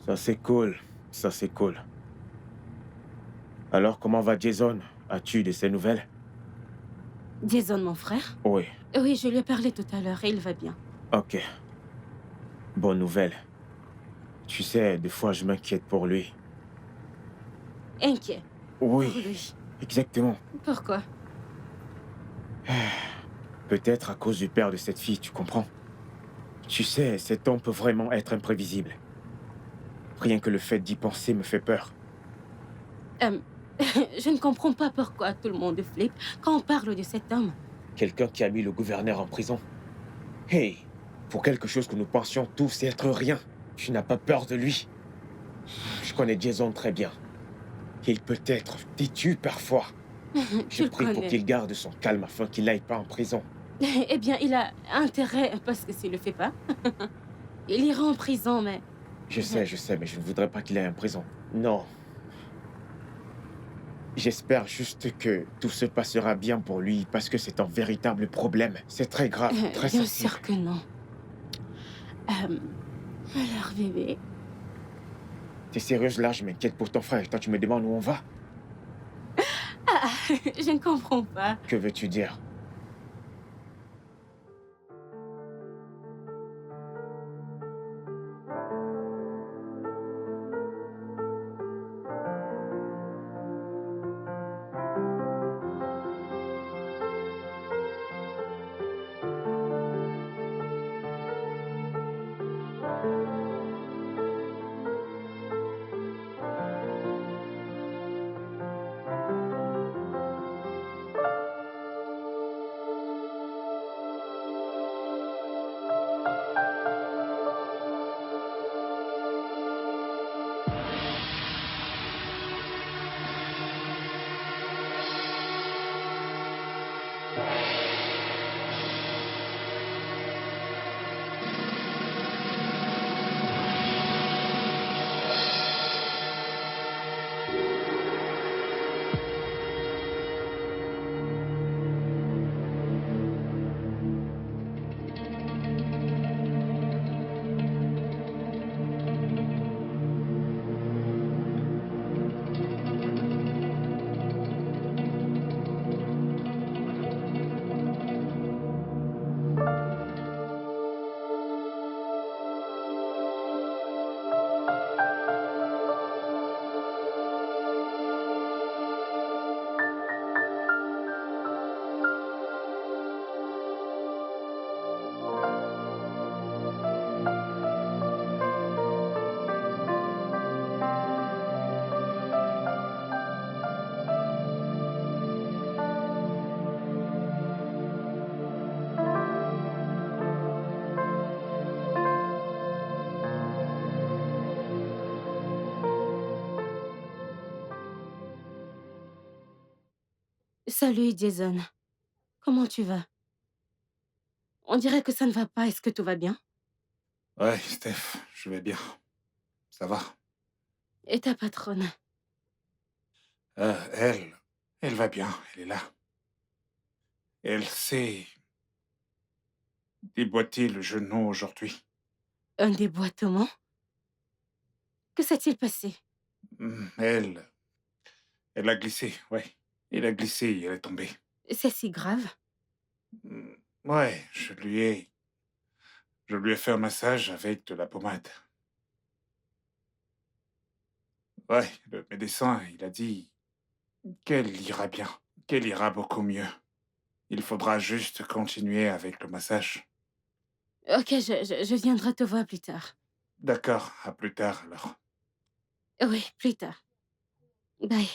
Ça c'est cool, ça c'est cool. Alors comment va Jason? As-tu de ses nouvelles? Jason, mon frère? Oui, Oui, je lui ai parlé tout à l'heure et il va bien. ok. Bonne nouvelle. Tu sais, des fois je m'inquiète pour lui. Inquiet. Pour Oui, lui. exactement. Pourquoi? Peut-être à cause du père de cette fille, tu comprends? Tu sais, cet homme peut vraiment être imprévisible. Rien que le fait d'y penser me fait peur. Euh, je ne comprends pas pourquoi tout le monde flippe quand on parle de cet homme. Quelqu'un qui a mis le gouverneur en prison. Hey, pour quelque chose que nous pensions tous être rien, tu n'as pas peur de lui. Je connais Jason très bien. Il peut être têtu parfois. Je Tu le prie pour connais. qu'il garde son calme afin qu'il n'aille pas en prison. Eh bien, il a intérêt, parce que s'il le fait pas, il ira en prison, mais... Je sais, mais je ne voudrais pas qu'il aille en prison. Non. J'espère juste que tout se passera bien pour lui parce que c'est un véritable problème. C'est très grave, très Bien sensible. sûr que non. Alors, bébé... T'es sérieuse là, je m'inquiète pour ton frère. Toi, tu me demandes où on va. Ah, je ne comprends pas. Que veux-tu dire? Salut, Jason. Comment tu vas? On dirait que ça ne va pas. Est-ce que tout va bien? Ouais, Steph, je vais bien. Ça va. Et ta patronne? Elle va bien, elle est là. Elle s'est déboîté le genou aujourd'hui. Un déboîtement? Que s'est-il passé? Elle, elle a glissé, ouais. Elle a glissé et elle est tombée. C'est si grave? Hmm, Ouais, je lui ai fait un massage avec de la pommade. Ouais, le médecin, il a dit qu'elle ira bien, qu'elle ira beaucoup mieux. Il faudra juste continuer avec le massage. Ok, je viendrai te voir plus tard. D'accord, à plus tard alors. Oui, plus tard. Bye.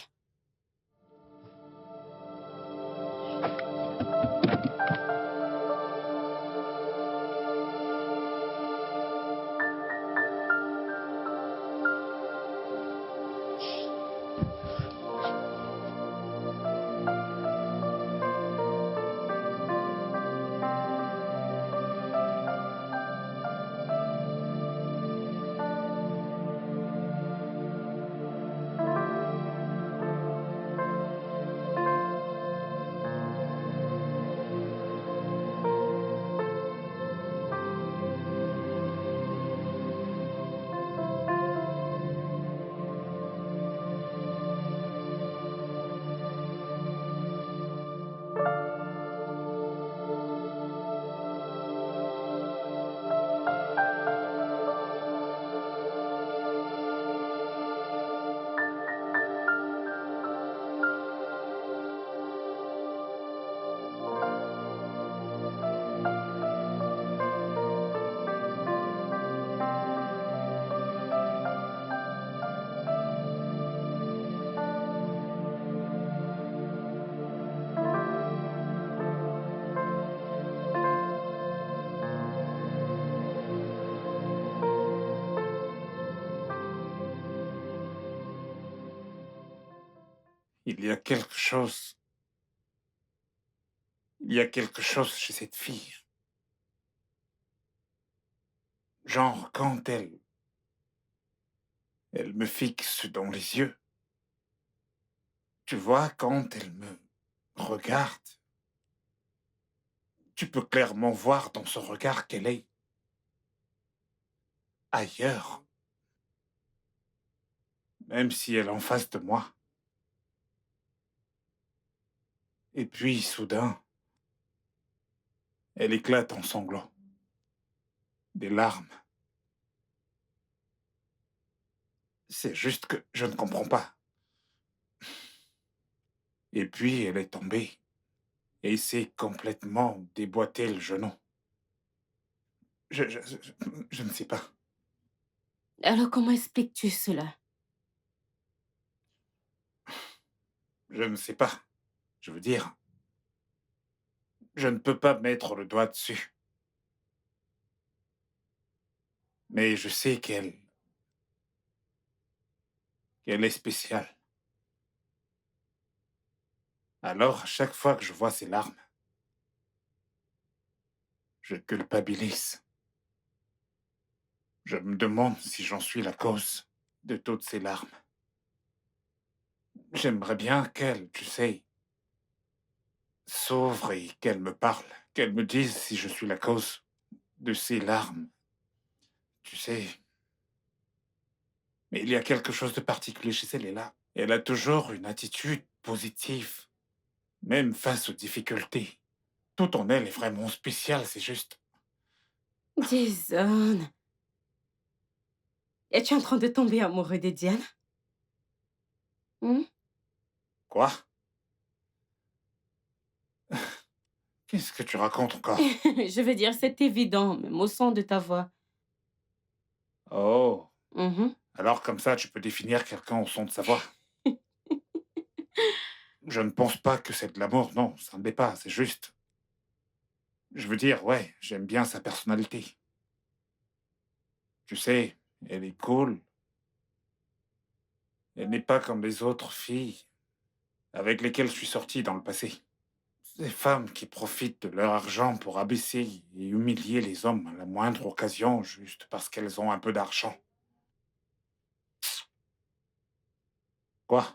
Il y a quelque chose. Il y a quelque chose chez cette fille. Genre, quand elle me fixe dans les yeux. Tu vois, quand elle me regarde, tu peux clairement voir dans son regard qu'elle est ailleurs, même si elle est en face de moi. Et puis, soudain, elle éclate en sanglots, des larmes. C'est juste que je ne comprends pas. Et puis, elle est tombée et s'est complètement déboîté le genou. Je ne sais pas. Alors comment expliques-tu cela? Je ne sais pas. Je veux dire, je ne peux pas mettre le doigt dessus. Mais je sais qu'elle est spéciale. Alors, à chaque fois que je vois ses larmes, je culpabilise. Je me demande si j'en suis la cause de toutes ces larmes. J'aimerais bien qu'elle, tu sais, s'ouvre et qu'elle me parle, qu'elle me dise si je suis la cause de ces larmes. Tu sais, mais il y a quelque chose de particulier chez elle, là. Elle a toujours une attitude positive, même face aux difficultés. Tout en elle est vraiment spécial, c'est juste. Jason, es-tu en train de tomber amoureux de Diane? Hmm? Quoi? Qu'est-ce que tu racontes encore? Je veux dire, c'est évident, même au son de ta voix. Oh, Mhm. alors comme ça, tu peux définir quelqu'un au son de sa voix. Je ne pense pas que c'est de l'amour, non, ça ne l'est pas, c'est juste. Je veux dire, ouais, j'aime bien sa personnalité. Tu sais, elle est cool. Elle n'est pas comme les autres filles avec lesquelles je suis sorti dans le passé. Ces femmes qui profitent de leur argent pour abaisser et humilier les hommes à la moindre occasion juste parce qu'elles ont un peu d'argent. Quoi?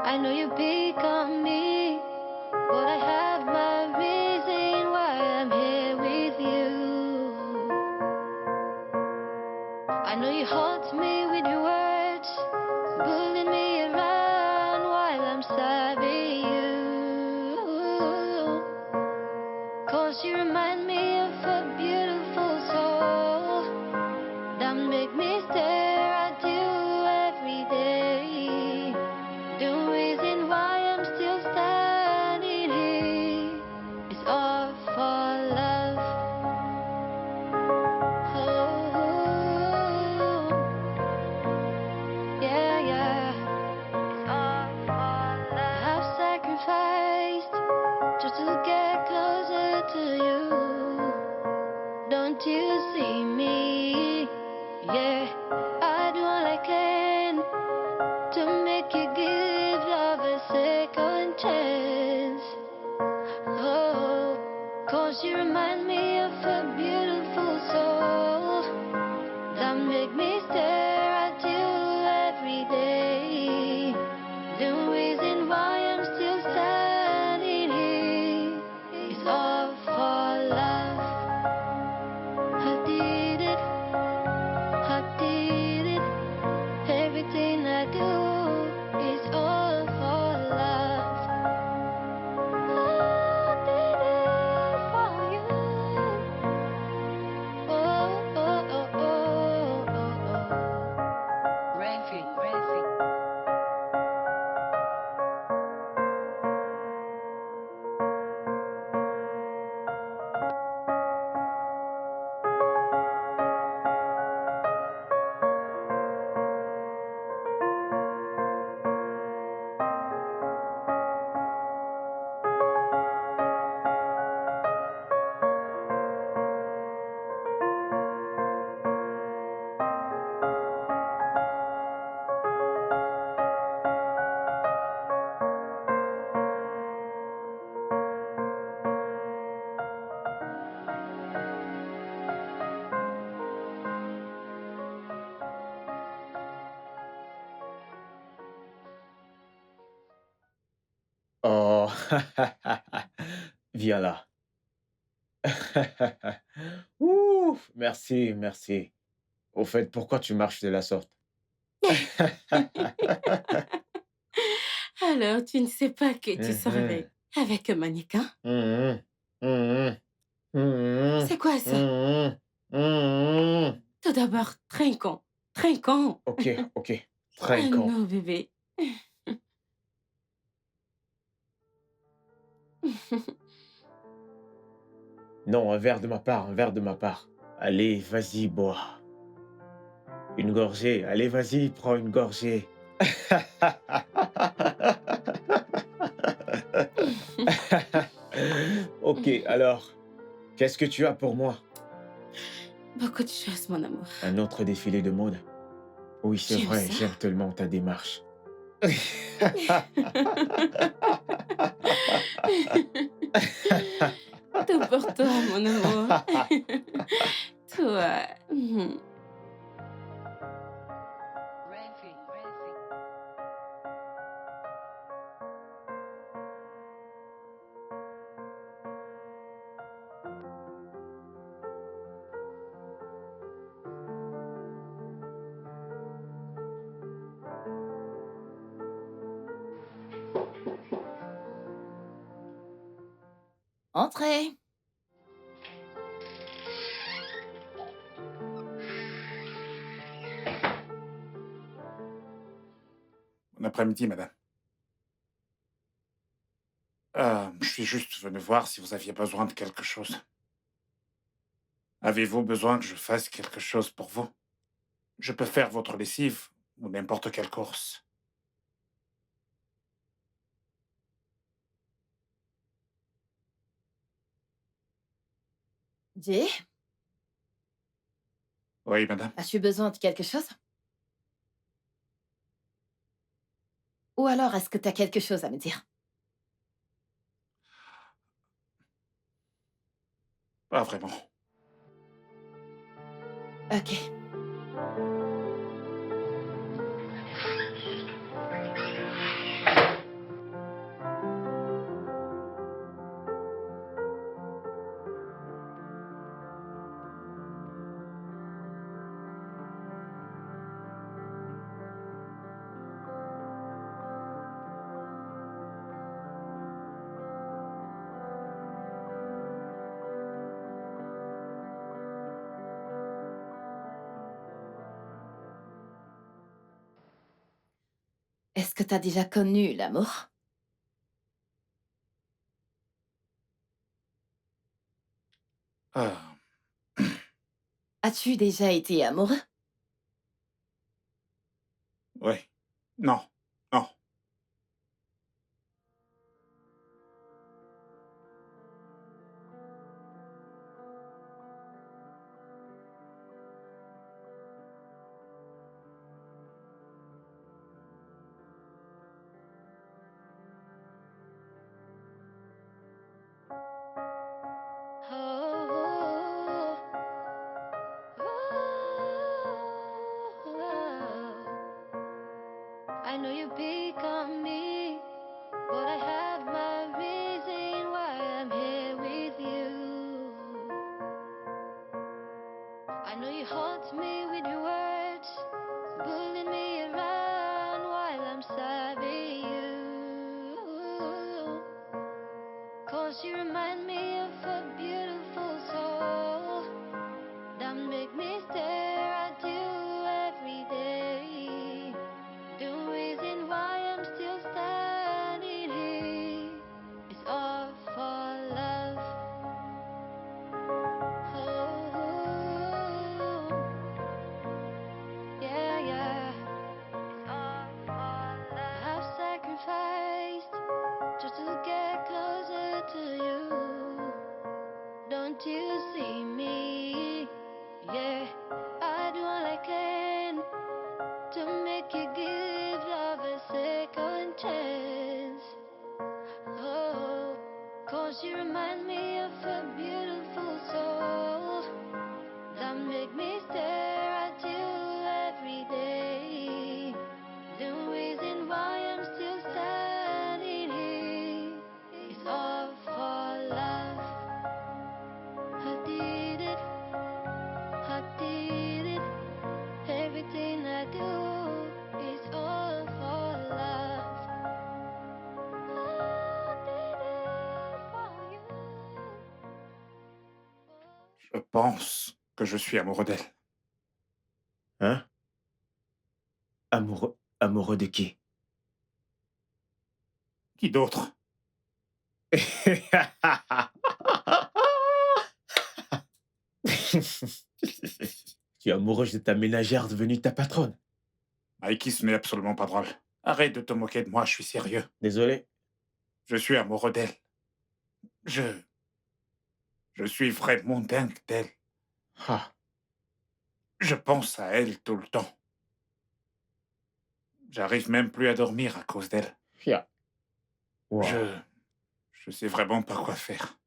I know you pick on me, but I have my reason why I'm here with you. I know you haunt me with your words, bullying me around while I'm serving you. 'Cause you remind me of a beautiful soul that make me stare at you every day. The reason why I'm still standing here is all for love. Oh, yeah, yeah. It's all for love. you remind me of a beautiful soul that make me stare at you every day. The reason why I'm still standing here is all for love. I did it, everything I do is all for love. I did it for you. Oh, oh, oh, oh, oh, oh. Renfi. Oh, viens là. Ouh, merci, merci. Au fait, pourquoi tu marches de la sorte? Alors, tu ne sais pas que tu Mhm, sortais avec un mannequin? mhm, mhm, mhm, C'est quoi ça? mhm, mhm. Tout d'abord, trinquons, trinquons. Ok, ok. Ah Trinquons. non, bébé. Non, un verre de ma part, un verre de ma part. Allez, vas-y, bois. Une gorgée. Allez, vas-y, prends une gorgée. Ok, alors, qu'est-ce que tu as pour moi? Beaucoup de choses, mon amour. Un autre défilé de mode? Oui, c'est Tu aimes vrai, ça? j'aime tellement ta démarche. Tout pour toi, mon amour. Toi. Mhm. Entrez. Bon après-midi, madame. Je suis juste venu voir si vous aviez besoin de quelque chose. Avez-vous besoin que je fasse quelque chose pour vous? Je peux faire votre lessive ou n'importe quelle course. Jay, Oui, madame. as-tu besoin de quelque chose? Ou alors est-ce que tu as quelque chose à me dire? Pas vraiment. Ok. Est-ce que tu as déjà connu l'amour? Ah, As-tu déjà été amoureux? oui. Non, non. Oh, Je pense que je suis amoureux d'elle. Hein? Amoureux? Amoureux de qui? Qui d'autre? Tu es amoureuse de ta ménagère devenue ta patronne. Mikey, ce n'est absolument pas drôle. Arrête de te moquer de moi, je suis sérieux. Désolé. Je suis amoureux d'elle. Je... Je suis vraiment dingue d'elle. Ah, Je pense à elle tout le temps. J'arrive même plus à dormir à cause d'elle. yeah. Wow. Je sais vraiment pas quoi faire.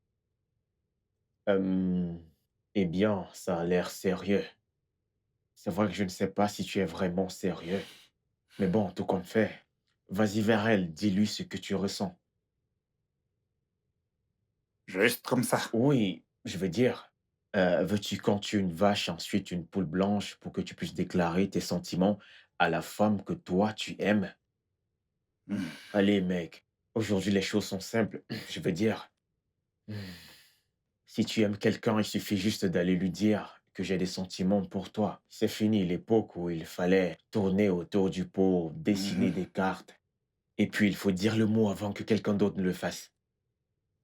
Eh bien, ça a l'air sérieux. C'est vrai que je ne sais pas si tu es vraiment sérieux. Mais bon, tout compte fait, vas-y vers elle, dis-lui ce que tu ressens. Juste comme ça. Oui, je veux dire, veux-tu qu'on tue une vache, ensuite une poule blanche pour que tu puisses déclarer tes sentiments à la femme que toi tu aimes? Hmm. Allez, mec, aujourd'hui les choses sont simples. Je veux dire, hmm, si tu aimes quelqu'un, il suffit juste d'aller lui dire que j'ai des sentiments pour toi. C'est fini l'époque où il fallait tourner autour du pot, dessiner Mhm. des cartes, et puis il faut dire le mot avant que quelqu'un d'autre ne le fasse.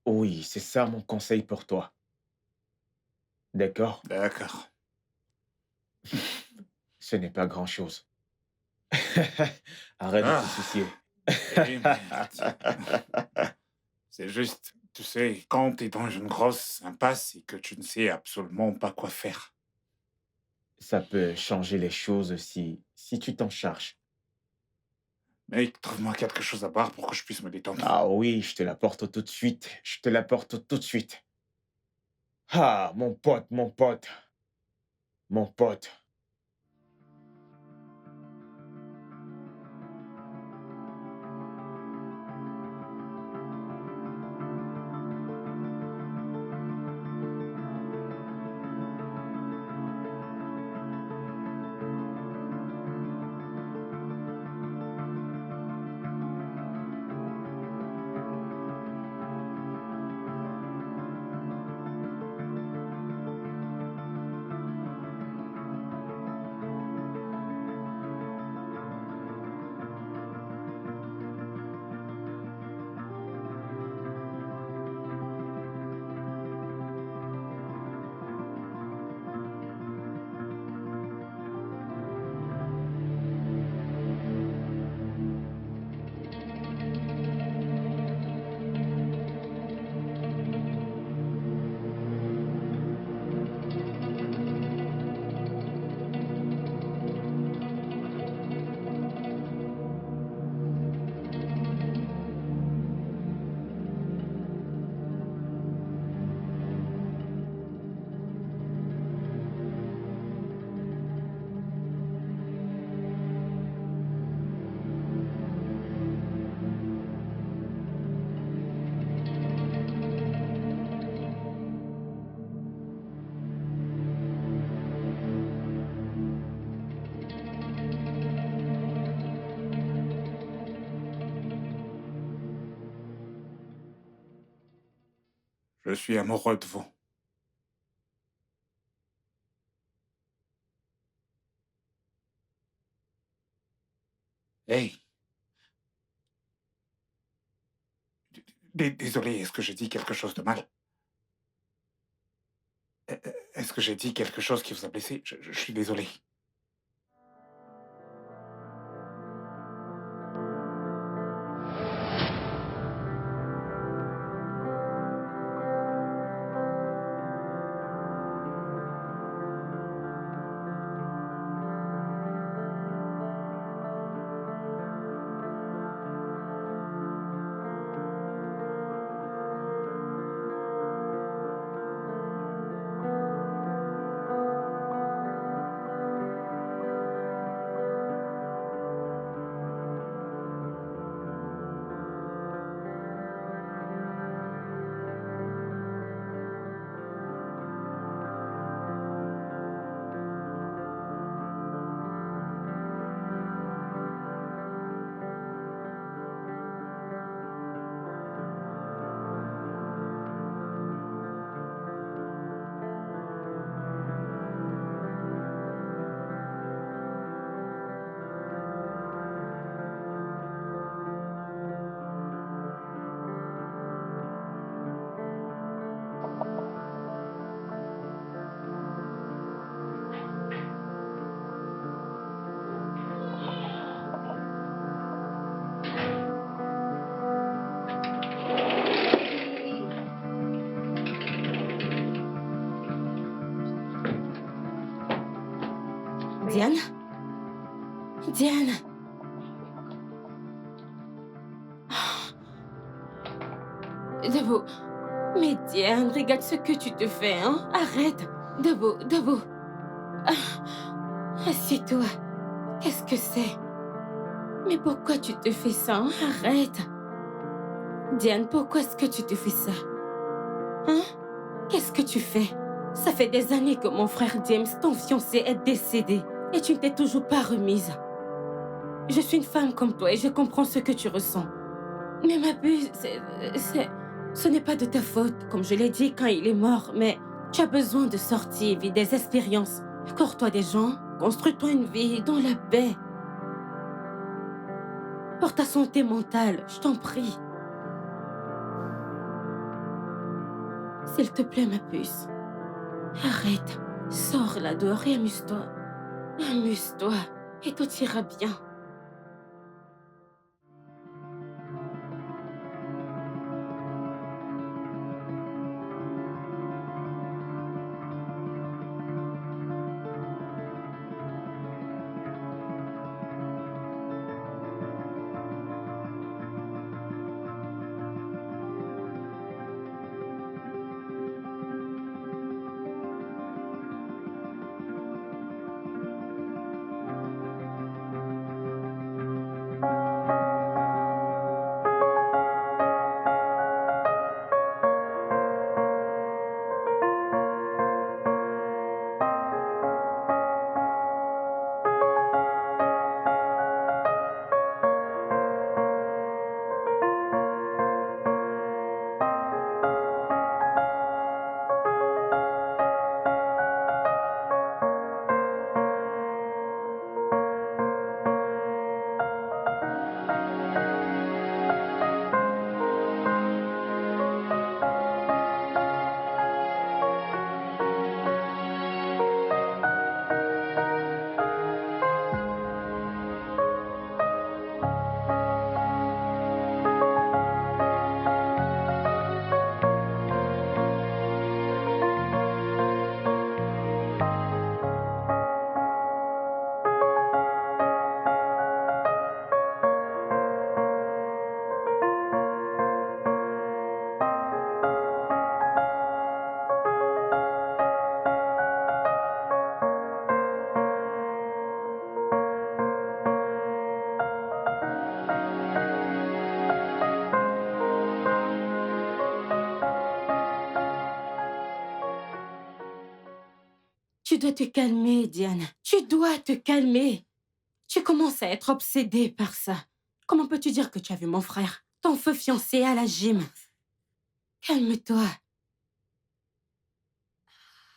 Oui, c'est ça mon conseil pour toi. D'accord? D'accord. Ce n'est pas grand-chose. Arrête de te Ah, soucier. oui, mais c'est juste, tu sais, quand t'es dans une grosse impasse et que tu ne sais absolument pas quoi faire. Ça peut changer les choses si tu t'en charges. Mec, trouve-moi quelque chose à boire pour que je puisse me détendre. Ah oui, je te l'apporte tout de suite. Je te l'apporte tout de suite. Ah, mon pote, mon pote, mon pote. Je suis amoureux de vous. Hey, désolé, est-ce que j'ai dit quelque chose de mal? Est-ce que j'ai dit quelque chose qui vous a blessé? Je suis désolé. Diane? Diane? Debout. Mais Diane, regarde ce que tu te fais, hein? Arrête. Debout, debout. Assieds-toi. Qu'est-ce que c'est? Mais pourquoi tu te fais ça, hein? Arrête. Diane, pourquoi est-ce que tu te fais ça? Hein? Qu'est-ce que tu fais? Ça fait des années que mon frère James, ton fiancé, est décédé. Et tu ne t'es toujours pas remise. Je suis une femme comme toi et je comprends ce que tu ressens. Mais ma puce, ce n'est pas de ta faute, comme je l'ai dit quand il est mort, mais tu as besoin de sortir, vivre des expériences. Corps-toi des gens, construis-toi une vie dans la paix. Pour ta santé mentale, je t'en prie. S'il te plaît, ma puce. Arrête. Sors là dehors et amuse-toi. Amuse-toi et tout ira bien. Tu dois te calmer, Diane. Tu dois te calmer. Tu commences à être obsédée par ça. Comment peux-tu dire que tu as vu mon frère, ton feu fiancé à la gym? Calme-toi.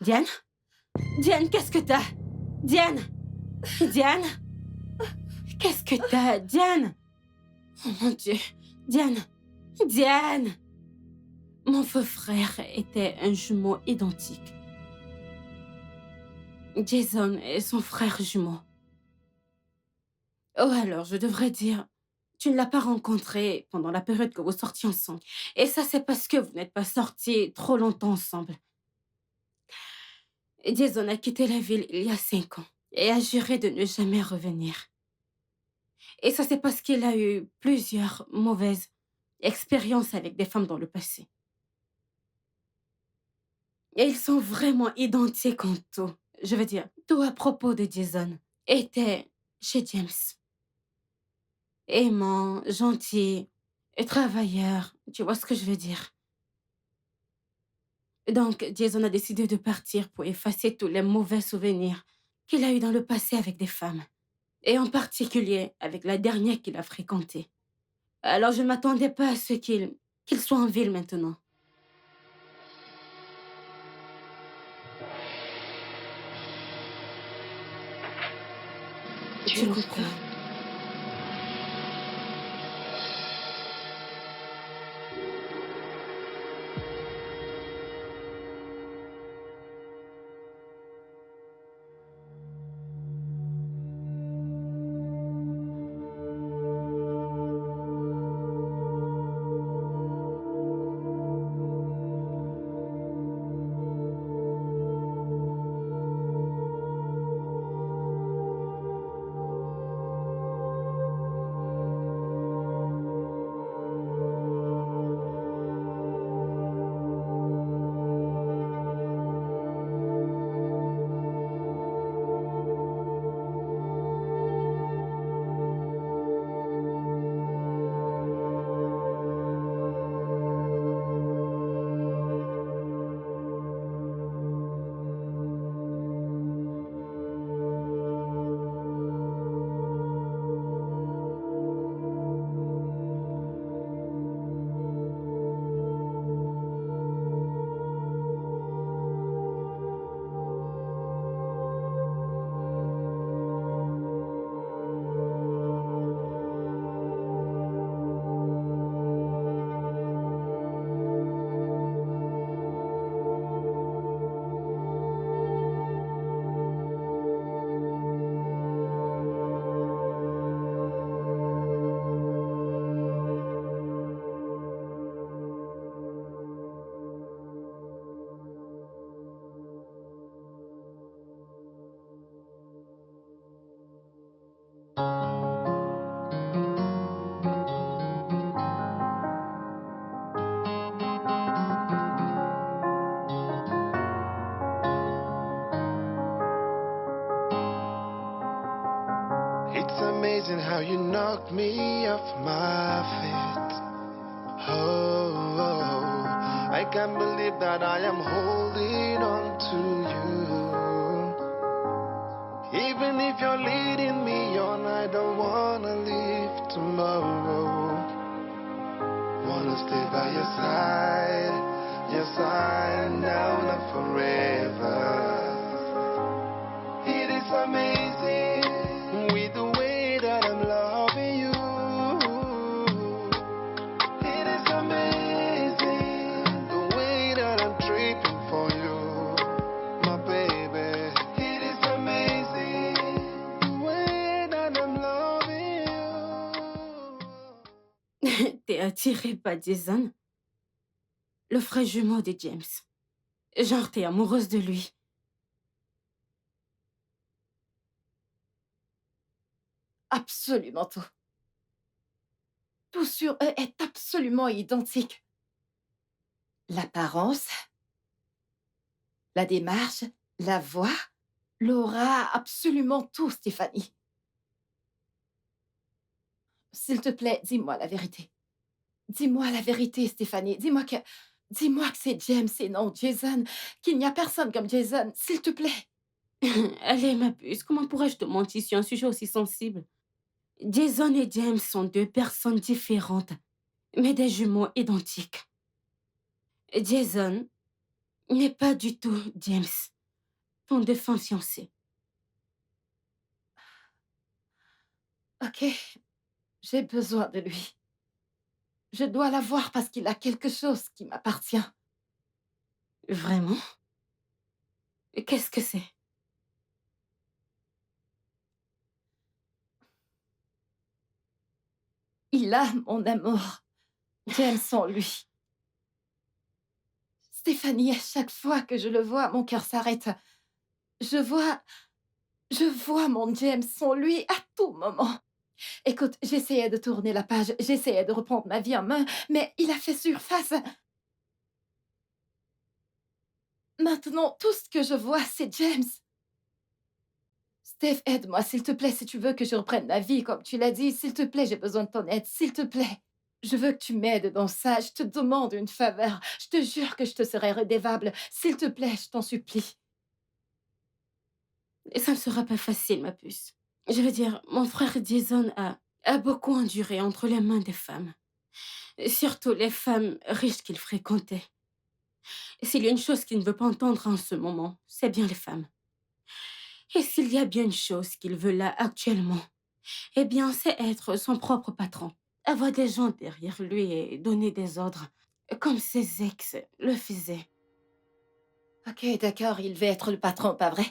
Diane? Diane, qu'est-ce que t'as? Diane? Diane? Qu'est-ce que t'as, Diane? Oh mon Dieu. Diane? Diane? Mon feu frère était un jumeau identique. Jason est son frère jumeau. Oh alors, je devrais dire, tu ne l'as pas rencontré pendant la période que vous sortiez ensemble. Et ça, c'est parce que vous n'êtes pas sortis trop longtemps ensemble. Jason a quitté la ville il y a 5 ans et a juré de ne jamais revenir. Et ça, c'est parce qu'il a eu plusieurs mauvaises expériences avec des femmes dans le passé. Et ils sont vraiment identiques en tout. Je veux dire, tout à propos de Jason était chez James. Aimant, gentil et travailleur. Tu vois ce que je veux dire? Donc, Jason a décidé de partir pour effacer tous les mauvais souvenirs qu'il a eus dans le passé avec des femmes. Et en particulier avec la dernière qu'il a fréquentée. Alors, je ne m'attendais pas à ce qu'il soit en ville maintenant. Je comprends. how you knocked me off my feet. Oh, I can't believe that I am holding on to you. Even if you're leading me on, I don't wanna leave tomorrow. Wanna stay by your side now, not forever. It is amazing with the way that I'm loving you. It is amazing the way that I'm tripping for you, my baby. It is amazing the way that I'm loving you. T'es attiré par Jason, le frère jumeau de James. Genre, t'es amoureuse de lui. Absolument tout. Tout sur eux est absolument identique. L'apparence, la démarche, la voix, l'aura, absolument tout, Stéphanie. S'il te plaît, dis-moi la vérité. Dis-moi la vérité, Stéphanie. Dis-moi que c'est James et non Jason, qu'il n'y a personne comme Jason, s'il te plaît. Allez, ma puce, comment pourrais-je te mentir sur un sujet aussi sensible? Jason et James sont deux personnes différentes, mais des jumeaux identiques. Jason n'est pas du tout James, ton défunt fiancé. Ok, j'ai besoin de lui. Je dois l'avoir parce qu'il a quelque chose qui m'appartient. Vraiment? Qu'est-ce que c'est? Il a mon amour. James sans lui. Stéphanie, à chaque fois que je le vois, mon cœur s'arrête. Je vois mon James sans lui à tout moment. Écoute, j'essayais de tourner la page, j'essayais de reprendre ma vie en main, mais il a fait surface. Maintenant, tout ce que je vois, c'est James. Steph, aide-moi, s'il te plaît, si tu veux que je reprenne ma vie, comme tu l'as dit. S'il te plaît, j'ai besoin de ton aide, s'il te plaît. Je veux que tu m'aides dans ça. Je te demande une faveur. Je te jure que je te serai redevable. S'il te plaît, je t'en supplie. Et ça ne sera pas facile, ma puce. Je veux dire, mon frère Jason a beaucoup enduré entre les mains des femmes. Et surtout les femmes riches qu'il fréquentait. Et s'il y a une chose qu'il ne veut pas entendre en ce moment, c'est bien les femmes. Et s'il y a bien une chose qu'il veut là actuellement, eh bien, c'est être son propre patron. Avoir des gens derrière lui et donner des ordres, comme ses ex le faisaient. Ok, d'accord, il veut être le patron, pas vrai?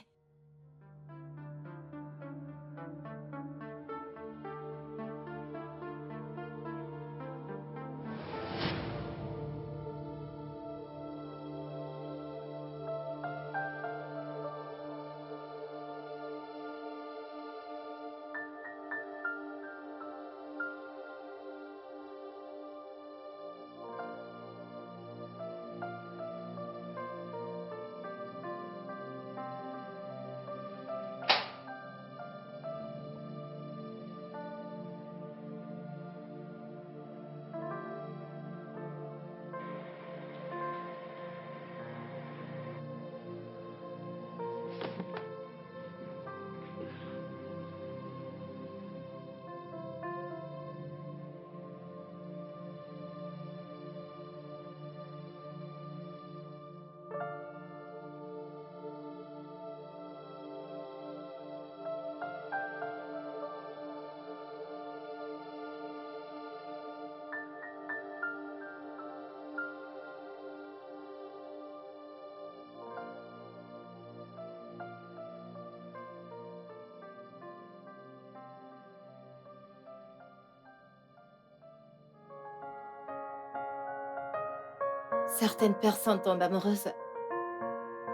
Certaines personnes tombent amoureuses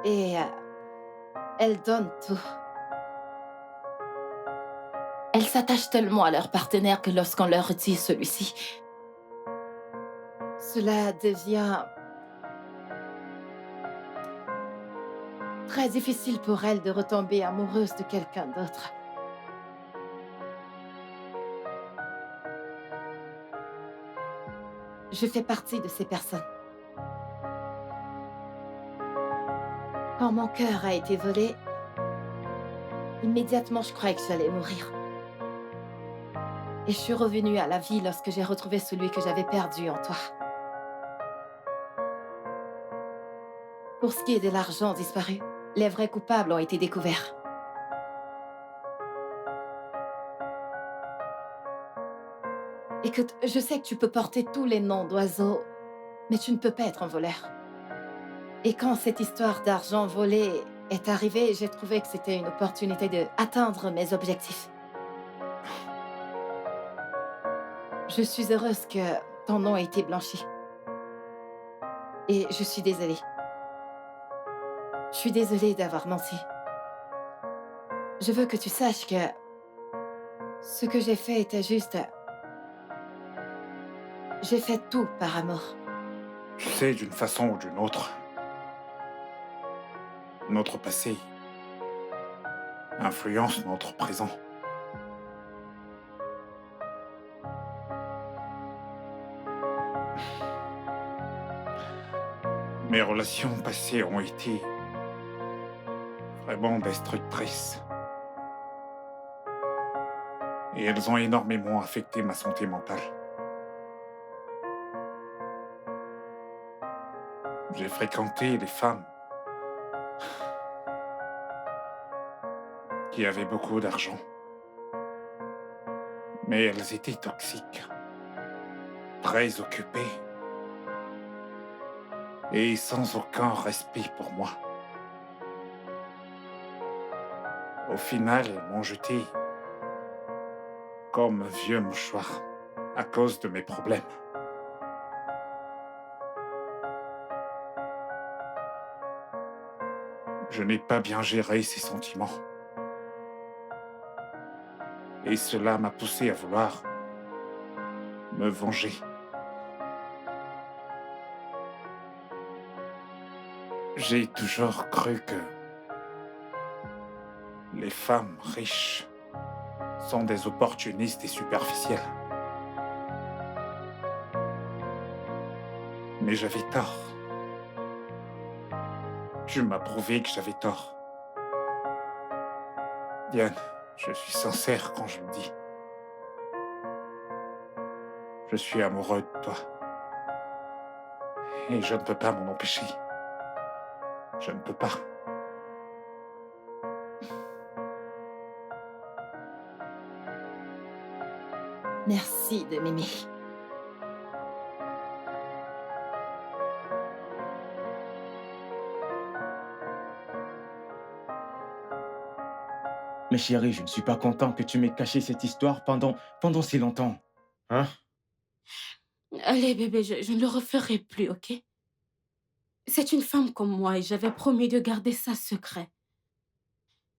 et elles donnent tout. Elles s'attachent tellement à leur partenaire que lorsqu'on leur retire celui-ci, cela devient très difficile pour elles de retomber amoureuses de quelqu'un d'autre. je fais partie de ces personnes. Quand mon cœur a été volé, immédiatement je croyais que j'allais mourir. Et je suis revenue à la vie lorsque j'ai retrouvé celui que j'avais perdu en toi. Pour ce qui est de l'argent disparu, les vrais coupables ont été découverts. Écoute, je sais que tu peux porter tous les noms d'oiseaux, mais tu ne peux pas être un voleur. Et quand cette histoire d'argent volé est arrivée, j'ai trouvé que c'était une opportunité d'atteindre mes objectifs. Je suis heureuse que ton nom ait été blanchi. Et je suis désolée. Je suis désolée d'avoir menti. Je veux que tu saches que ce que j'ai fait était juste... J'ai fait tout par amour. Tu sais, d'une façon ou d'une autre, notre passé influence notre présent. Mes relations passées ont été vraiment destructrices. Et elles ont énormément affecté ma santé mentale. J'ai fréquenté les femmes qui avaient beaucoup d'argent. Mais elles étaient toxiques, très occupées et sans aucun respect pour moi. Au final, elles m'ont jeté comme un vieux mouchoir à cause de mes problèmes. Je n'ai pas bien géré ces sentiments. Et cela m'a poussé à vouloir me venger. J'ai toujours cru que les femmes riches sont des opportunistes et superficielles. Mais j'avais tort. Tu m'as prouvé que j'avais tort. Diane, je suis sincère quand je le dis. Je suis amoureux de toi. Et je ne peux pas m'en empêcher. Je ne peux pas. Merci de m'aimer. Mais chérie, je ne suis pas content que tu m'aies caché cette histoire pendant si longtemps. Hein? Allez, bébé, je ne le referai plus, ok? C'est une femme comme moi et j'avais promis de garder ça secret.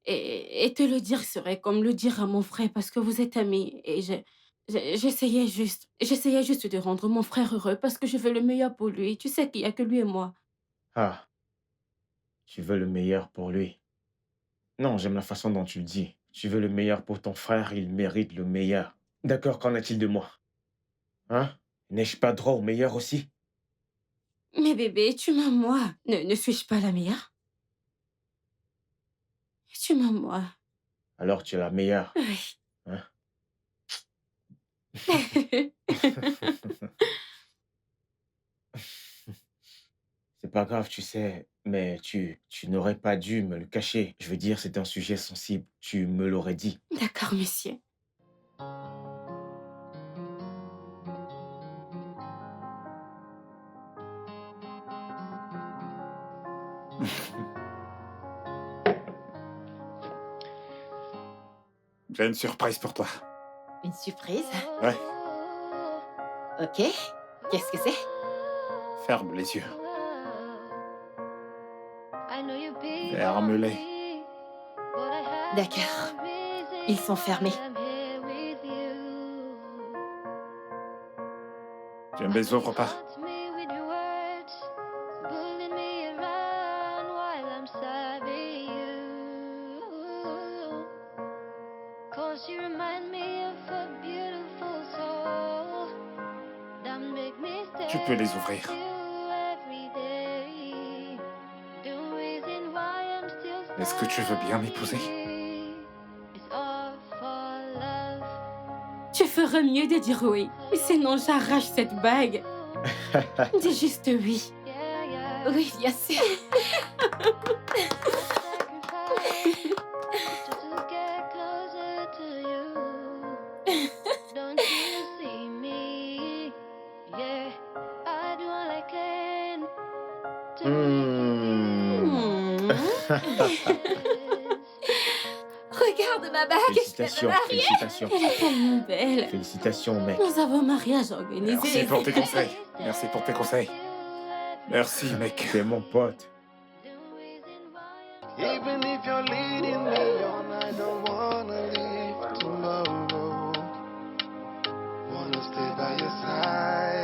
Et te le dire serait comme le dire à mon frère parce que vous êtes amis. Et j'essayais juste de rendre mon frère heureux parce que je veux le meilleur pour lui. Tu sais qu'il n'y a que lui et moi. Ah, tu veux le meilleur pour lui. Non, j'aime la façon dont tu le dis. Tu veux le meilleur pour ton frère, il mérite le meilleur. D'accord, qu'en est-il de moi? Hein? N'ai-je pas droit au meilleur aussi? Mais bébé, tu m'aimes moi. Ne suis-je pas la meilleure? Tu m'aimes moi. Alors tu es la meilleure. Oui. Hein? C'est pas grave, tu sais, mais tu n'aurais pas dû me le cacher. Je veux dire, c'est un sujet sensible. Tu me l'aurais dit. D'accord, monsieur. J'ai une surprise pour toi. Une surprise? Ouais, Ok. Qu'est-ce que c'est? ferme les yeux. Ferme-les. Ferme-les. D'accord. Ils sont fermés. Tu ne les ouvres pas. You remind me of a beautiful soul that make me stay. Tu peux les ouvrir. Est-ce que tu veux bien m'épouser? Tu ferais mieux de dire oui. Sinon, j'arrache cette bague. Dis juste oui. Oui, bien sûr. Hmm. Regarde ma bague. Félicitations, félicitations. Elle est tellement belle. Félicitations, mec. Nous avons un mariage organisé. Merci pour tes conseils. Merci pour tes conseils. Merci, mec. T'es mon pote. Even if you're leading me on, I don't wanna leave tomorrow. Wanna stay by your side.